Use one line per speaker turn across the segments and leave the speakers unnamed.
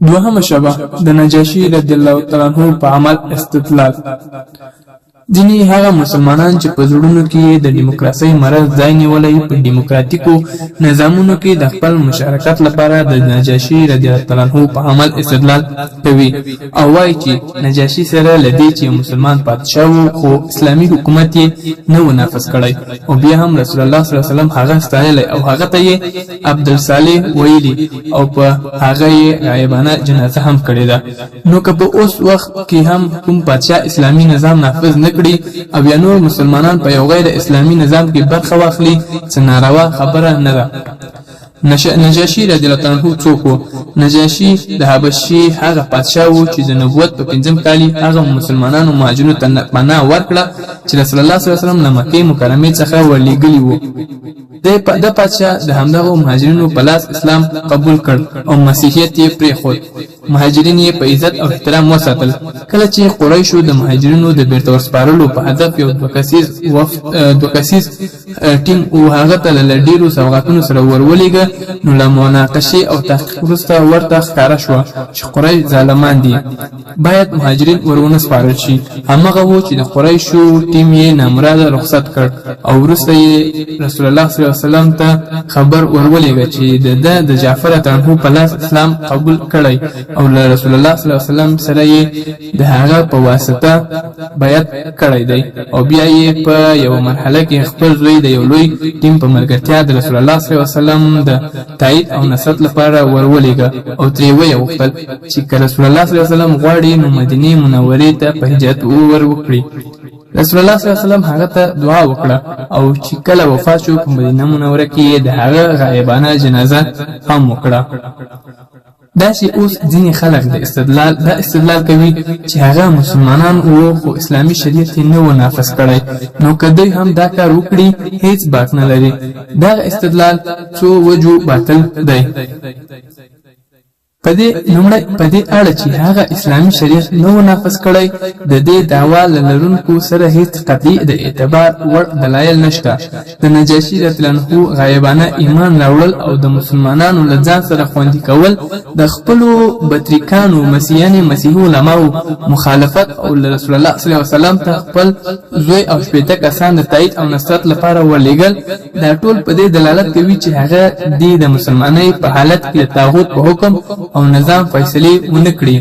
دوهمه شبه د نجاشي رضی الله تعالی عنہ په عمل استدلال. ځینې هغه مسلمانان چې په زړونو کې د دیموکراسۍ مرض ځای نیولی په دیموکراتیکو نظامونو کې د خپل مشارکت لپاره د نجاشي رضی الله تعالی عنہ په عمل استدلال کوي او وایي چې نجاشي سره لدی چې مسلمان پادشاه وو خو اسلامي حکومت یې نه و نافذ کړی او بیا هم رسول الله صلی الله علیه وسلم هغه ستایلی او هغه ته یې عبدالصالح ویلي او په هغه یې غایبانه جنازه هم کړې ده. نو که په اوس وخت کې هم کوم پادشاه اسلامي نظام نافذ نه او یا نور مسلمانان په یو غیر اسلامی نظام کې برخه واخلي څه ناروا خبره نه ده. نجاشي رضی الله عنه څوک و؟ نجاشي د حبشي هغه پادشاه و چې د نبوت په 5م کال هغه مسلمانانو مهاجرینو ته پناه ورکړه چې رسول الله صلی الله علیه وسلم له مکې مکرمه څخه ورلېږلی وو. د پادشاه د همدغه مهاجرینو په لاس اسلام قبول کړ او مسیحیت یې پرېښود. مهاجرین یې په عزت او احترام وساتل. کله چې قریشو د مهاجرینو د بیرته ورسپارلو په هدف یو دوه کسیز ټیم او هغه ته له ډیرو سوغاتونو سره ورولېږه نو له مناقشې او تحقیق وروسته ورته ښکاره شوه چې قریش ظالمان دي، باید مهاجرین ورونه سپارل شي. همغه و چې د قریشو ټیم یې نامراده رخصت کړ او وروسته یې رسول الله صلی الله علیه وسلم ته خبر ورولېږه چې د جعفر عنه په لاس اسلام قبول کړی او رسول الله صلی الله علیه وسلم سره یې د هغه په واسطه بیعت کړی دی او بیا یې په یو مرحله کې خپل زوی د یو لوی ټیم په ملګرتیا د رسول الله صلی الله علیه وسلم د تایید او نصرت لپاره ورولېږه او ترې ویې وغوښتل چې که رسول الله صلی الله علیه وسلم غواړي نو مدینې منورې ته په هجرت ور وکړي. رسول الله صلی الله علیه وسلم هغه ته دعا وکړه او چې کله وفات شو په مدینه منوره کې د هغه غایبانه جنازه هم وکړه. دا چې اوس ځینې خلک د استدلال کوي چې هغه مسلمانان وو خو اسلامي شریعت نه و نافذ کړی نو که دوی هم دا کار وکړي هیڅ باک نه لري. دا استدلال څو وجو باطل دی. په دې اړه چې هغه اسلامي شریعت نه و نافذ کړی د دې دعوا لرونکو سره هیڅ قطعي د اعتبار وړ دلایل نشته. د نجاشي رضی الله عنه غایبانه ایمان راوړل او د مسلمانانو له ځان سره خوندي کول د خپلو بطریکانو مسیحي علماو مخالفت او رسول الله صلی الله علیه وسلم ته خپل زوی او شپېته کسان د تایید او نصرت لپاره ورلېږل دا ټول په دې دلالت کوي چې هغه د مسلمانۍ په حالت کې د طاغوت په حکم او نظام فیصله ونکړي.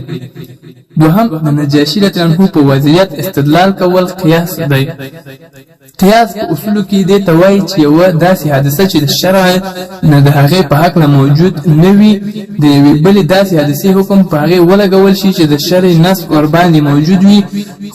دوهم د نجاشي رضی الله عنه په وضعیت استدلال کول قیاس دی. قیاس په اصولو کې د توای چې یو داسې حادثه چې د شرع نه د هغه په حق له موجود نه وي د یوې بلې داسې حادثې حکم په هغه ولګول شي چې د شرع نص ور باندې موجود وي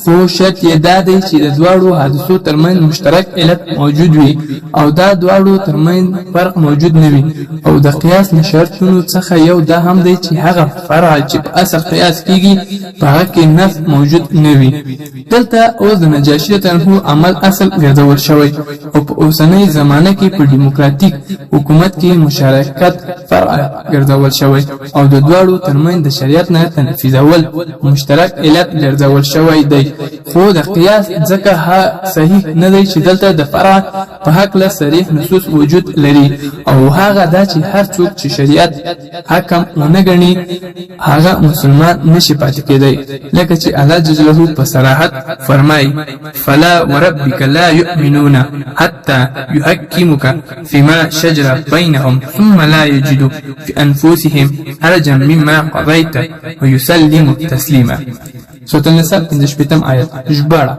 خو شرط یې دا دی چې د دواړو حادثو ترمنځ مشترک علت موجود وي او دا دواړو ترمنځ فرق موجود نه وي. او د قیاس له شرطونو څخه یو دا هم دی چې هغه فرع چې په اصل قیاس کیږي په هغه کې نص موجود نه وي. دلته اوس د نجاشي عنه عمل اصل ګرځول شوی او په اوسنۍ زمانه کې په دیموکراتیک حکومت کې مشارکت فرع ګرځول شوی او د دواړو ترمنځ د شریعت نه تنفیذول مشترک علت ګرځول شوی دی. خو د قیاس ځکه صحیح نه دی چې دلته د فرع په حق له صریح نصوص وجود لري او هغه دا چې هر څوک چې شریعت حکم ونه ګڼي هغه مسلمان نشي پاتې کېدی. لکه چې الله جل جلاله په صراحت فرمایي فلا وربك لا يؤمنون حتى يحكموك فيما شجر بينهم ثم لا يجدوا في أنفسهم حرجا مما قضيت ويسلموا تسليما. سورة النساء 15 آیت. ژباړه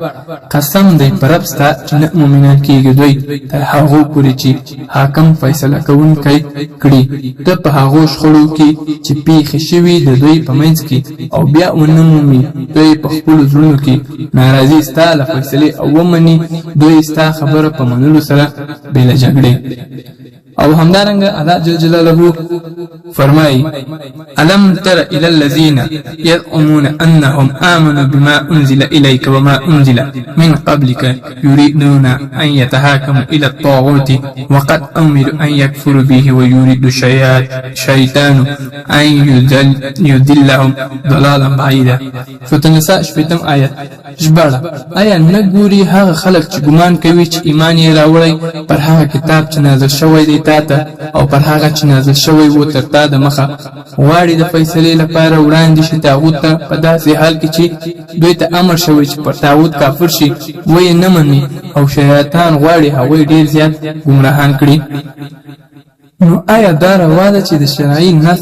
قسم دی پرب ستا چې نه مؤمنان کېږي دوی تر هغو پورې چې حاکم فیصله کوونکی کړي ته په هغو شخړو کې چې پیښې شوي د دوی په منځ کې او بیا ونه مومي دوی په خپلو زړونو کې ناراضي ستا له فیصلې او ومني دوی ستا خبره په منلو سره بې له جګړې. او همدارنګه الله جل جلاله فرمایي الم تر الى الذين يزعمون انهم امنوا بما انزل اليك وما انزل من قبلك يريدون ان يتهاكموا الى الطاغوت وقد امروا ان يكفروا به ويريد الشيطان ان يذلهم ضلالا بعيدا. سورة النساء 15 آیت. ژباړه آیا نګوري هغه خلک چې ګمان کوي چې ایمان یې راوړی پر هغه کتاب چې نازل شوی دی تا ته او پر هغه چې نازل شوی و تر تا د مخه غواړي د فیصلې لپاره وړاندې شي تاغوت ته په داسې حال کې چې دوی ته امر شوی چې پر تاغوت کافر شي وایي نه مني او شیطان غواړي هغوی ډېر زیات ګمراهان کړي. نو آیا دا روا ده چې د شرعي نص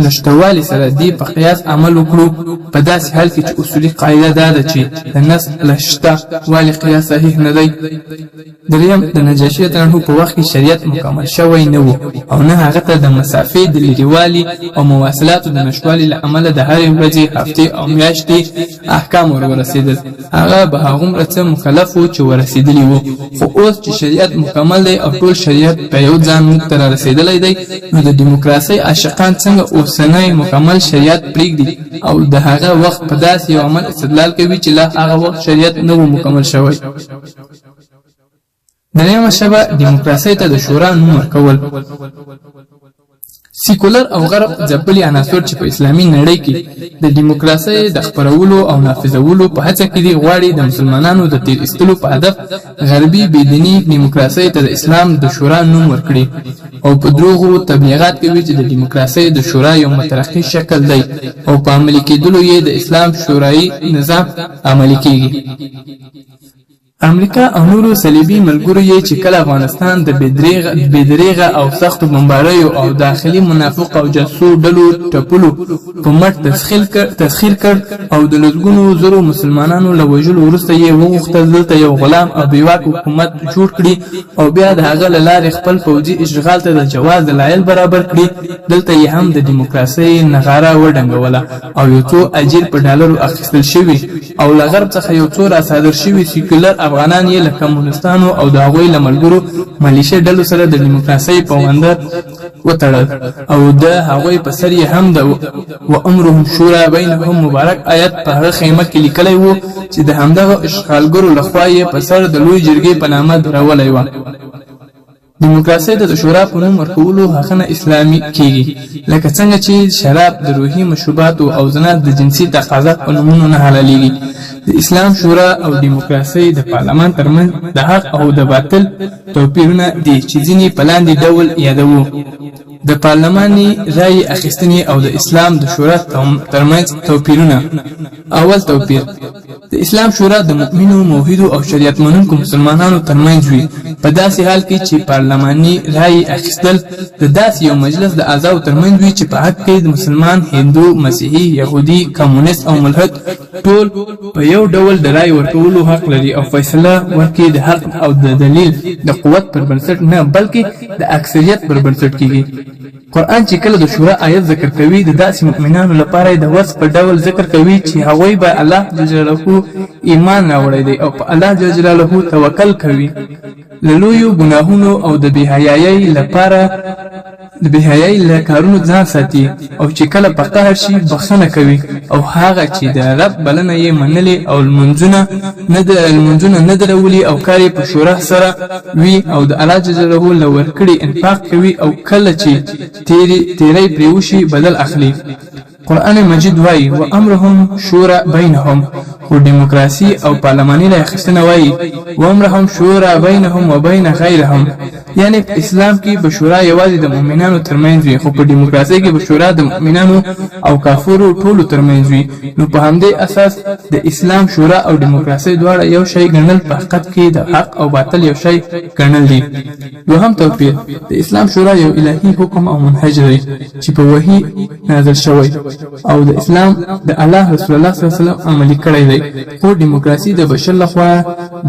نشتوالي سره دی په قیاس عمل وکړو په داسې حال کې چې اصولي قاعده دا ده چې د نص لشته والی قیاس صحیح نه دی؟ دریم د نجاشي عنه په وخت کې شریعت مکمل شوی نه و او نه هغه ته د مسافې د لرېوالي او مواصلاتو د نشتوالي له امله د هرې ورځې هفتې او میاشتې احکام ورسېدل. هغه به هغومره څه مکلف و چې ورسېدلي وو، خو اوس چې شریعت مکمل دی او ټول شریعت په یو ځان موږ ته رسېدلی دی نو د دیموکراسۍ عاشقان څنګه اوسنی مکمل شریعت پرېږدي او د هغه وخت په داسې یو عمل استدلال کوي چې لا هغه وخت شریعت نه و مکمل شوی. دریمه شبه دیموکراسۍ ته د شورا نوم ورکول. سیکولر او غرب ځپلي عناصر چې په اسلامي نړۍ کې د دیموکراسۍ د خپرولو او نافذولو په هڅه کې دي غواړي د مسلمانانو د تیر ایستلو په هدف غربي بېدیني دیموکراسۍ ته د اسلام د شورا نوم ورکړي او په دروغو تبلیغات کوي چې د دیموکراسۍ د شورا یو مترقي شکل دی او په عملي کېدلو یې د اسلام شورایي نظام عملي کېږي. امریکا او نورو صلیبي ملګرو یې چې کله افغانستان د بېدریغه او سختو بمباریو او داخلي منافق او جاسوس ډلو ټپلو په مټ تسخیر کړ او د لسګونو زرو مسلمانانو له وژلو وروسته یې وغوښتل دلته یو غلام او بېواک حکومت جوړ کړي او بیا د هغه له لارې خپل پوځي اشغال ته د جواز دلایل برابر کړي. دلته یې هم د دیموکراسۍ نغاره وډنګوله او یو څو اجیر په ډالرو اخیستل شوي او له غرب څخه یو څو راصادر شوي سیکولر افغانان یې له کمونستانو او د هغوی له ملګرو ملیشه ډلو سره د دیموکراسۍ پونده وتړل او د هغوی په سر یې هم د وامرهم شورا بینهم مبارک آیت په هغه خیمه کې لیکلی و چې د همدغه اشغالګرو لخوا یې په سر د لوی جرګې په نامه درولی وه. دیموکراسۍ د شورا په نوم ورکولو هغه نه اسلامي کېږي لکه څنګه چې شراب د روحي مشروباتو او زنا د جنسي تقاضا په نومونو نه حلالېږي. د اسلام شورا او دیموکراسۍ د پارلمان ترمنځ د حق او د باطل توپیرونه دي چې ځینې په لاندې ډول یادوو. د پارلماني رایې اخیستنې او د اسلام د شورا ترمنځ توپیرونه. اول توپیر: د اسلام شورا د مؤمنو، موحدو او شریعت منونکو مسلمانانو ترمنځ وي په داسې حال کې چې پارلماني رایې اخیستل د داسې یو مجلس د اعضاو ترمنځ وي چې په حق کې د مسلمان، هندو، مسیحي، یهودي، کمونیست او ملحد ټول په یو ډول د رایې ورکولو حق لري او فیصله ورکړي د حق او د دلیل د قوت پر بنسټ نه بلکې د اکثریت پر بنسټ کېږي. قرآن چې کله د شورا آیت ذکر کوي د داسې مؤمنانو لپاره د وصف په ډول ذکر کوي چې هغوی به الله جل جلاله ایمان راوړی دی او په الله جل جلاله توکل کوي، له لویو ګناهونو او د بېحیایۍ لپاره د بېحیایۍ له کارونو ځان ساتي او چې کله په قهر شي بخښنه کوي او هغه چې د رب بلنه یې منلې او لمونځونه نه درولي او کار یې په شورا سره وي او د الله جل جلاله له ورکړي انفاق کوي او کله چې تیری پرې وشي بدل اخلي. قرآن مجید وایي وامرهم شورا بینهم، خو دیموکراسي او پارلماني رایې اخیستنه وایي وامرهم شورا بینهم و بین غیرهم، یعنی په اسلام کې به شورا یوازې د مؤمنانو ترمنځ وي خو په دیموکراسۍ کې به شورا د مؤمنانو او کافرو ټولو ترمنځ وي. نو په همدې اساس د اسلام شورا او دیموکراسۍ دواړه یو شی ګڼل په حقیقت کې د حق او باطل یو شی ګڼل دي. دوهم توپیر: د اسلام شورا یو الهي حکم او منهج دی چې په وحي نازل شوی او د اسلام د الله رسول الله صلی الله علیه وسلم عملي کړی دی، خو دیموکراسي د بشر لخوا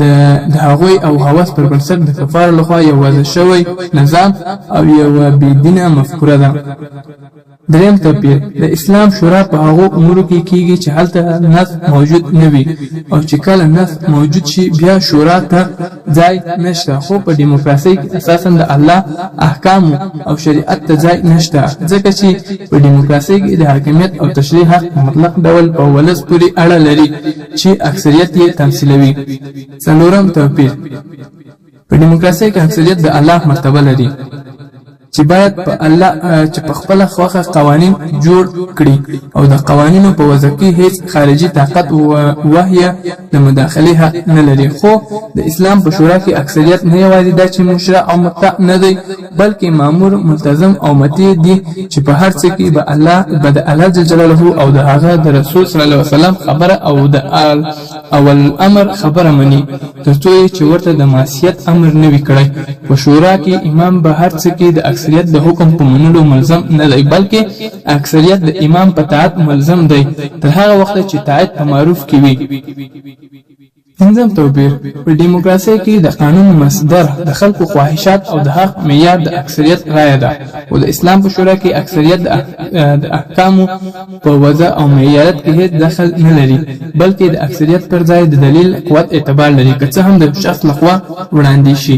د هغوی او هوس پر بنسټ د کفارو لخوا یو وضع شوی نظام او یو بېدینه مفکوره ده. دریم توپیر: د اسلام شورا په هغو امورو کې کېږي چې هلته نص موجود نه وي او چې کله نص موجود شي بیا شورا ته ځای نشته، خو په دیموکراسۍ کې اساساً د الله احکامو او شریعت ته ځای نشته ځکه چې په دیموکراسۍ کې د حاکمیت او تشریع حق مطلق ډول په ولس پورې اړه لري چې اکثریت یې تمثیلوي. څلورم توپیر: په دیموکراسۍ کې اکثریت د الله مرتبه لري چې باید په الله چې په خپل خوخه قوانین جوړ کړي او د قوانینو په وضع کې هیڅ خارجي طاقت او وحیه د مداخله حق نه لري. خو د اسلام په شورا کې اکثریت نه یوازې دا چې مشرع او مطاع نه دی بلکې مامور ملتزم او مطیع دي چې په هر څه کې به الله جل جلاله او د هغه د رسول صلی الله علیه وسلم خبره او د اول امر خبره مني ترڅو چې ورته د معصیت امر نه وي کړی. په شورا کې امام به هر څه کې د اکثریت د حکم په منلو ملزم نه دی بلکې اکثریت د امام په طاعت ملزم دی تر هغه وخت چې طاعت په معروف کې وي. پنځم توپیر په دیموکراسي کې د قانون مصدر د خلکو خواهشات او د حق معیار د اکثریت رائے ده او د اسلام په شورا کې اکثریت د احکامو په وضع او معیارات کې هیڅ دخل نه لري بلکې د اکثریت پر ځای د دلیل قوت اعتبار لري که څه هم د شخص لخوا وړاندې شي.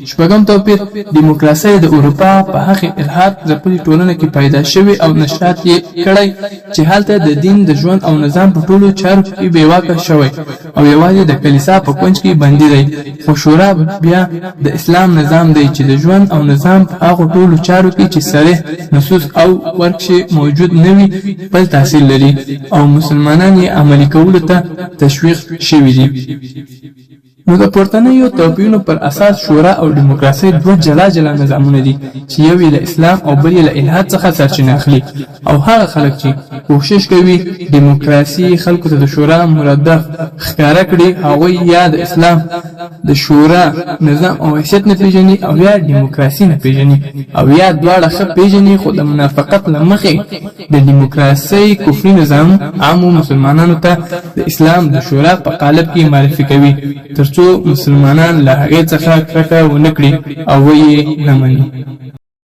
شپږم توپیر دیموکراسي د اروپا په هغه الحاد ځپلي ټولنه کې پیدا شوی او نشات یې کړی چې هلته د دین د ژوند او نظام په ټولو چارو کې بیواکه شوی او یوازې د کلیسا په کونج کې بندي دی. خو شورا بیا د اسلام نظام دی چې د ژوند او نظام په هغه ټولو چارو کې چې صریح نصوص او ورکشي موجود نه وي بل تاثیر لري او مسلمانان یې عملي کولو ته تشویق شوي دي. نو د پورتنیو توپیرونو پر اساس شورا او دیموکراسي دوه جلا نظامونه دي چې یو یې له اسلام او بل یې له الحاد څخه سرچینه اخلي او هغه خلک چې کوشش کوي دیموکراسي خلکو ته د شورا مرادف ښکارا کړي هغه یا د اسلام د شورا نظام او حیثیت نه پیژني او یا دیموکراسي نه پیژني او یا دواړه ښه پیژني خو د منافقت لمخې د دیموکراسي کفري نظام عامو مسلمانانو ته د اسلام د شورا په قالب کې معرفي کوي ترڅو مسلمانان له هغې څخه کرکه ونه کړي او یې نه مني.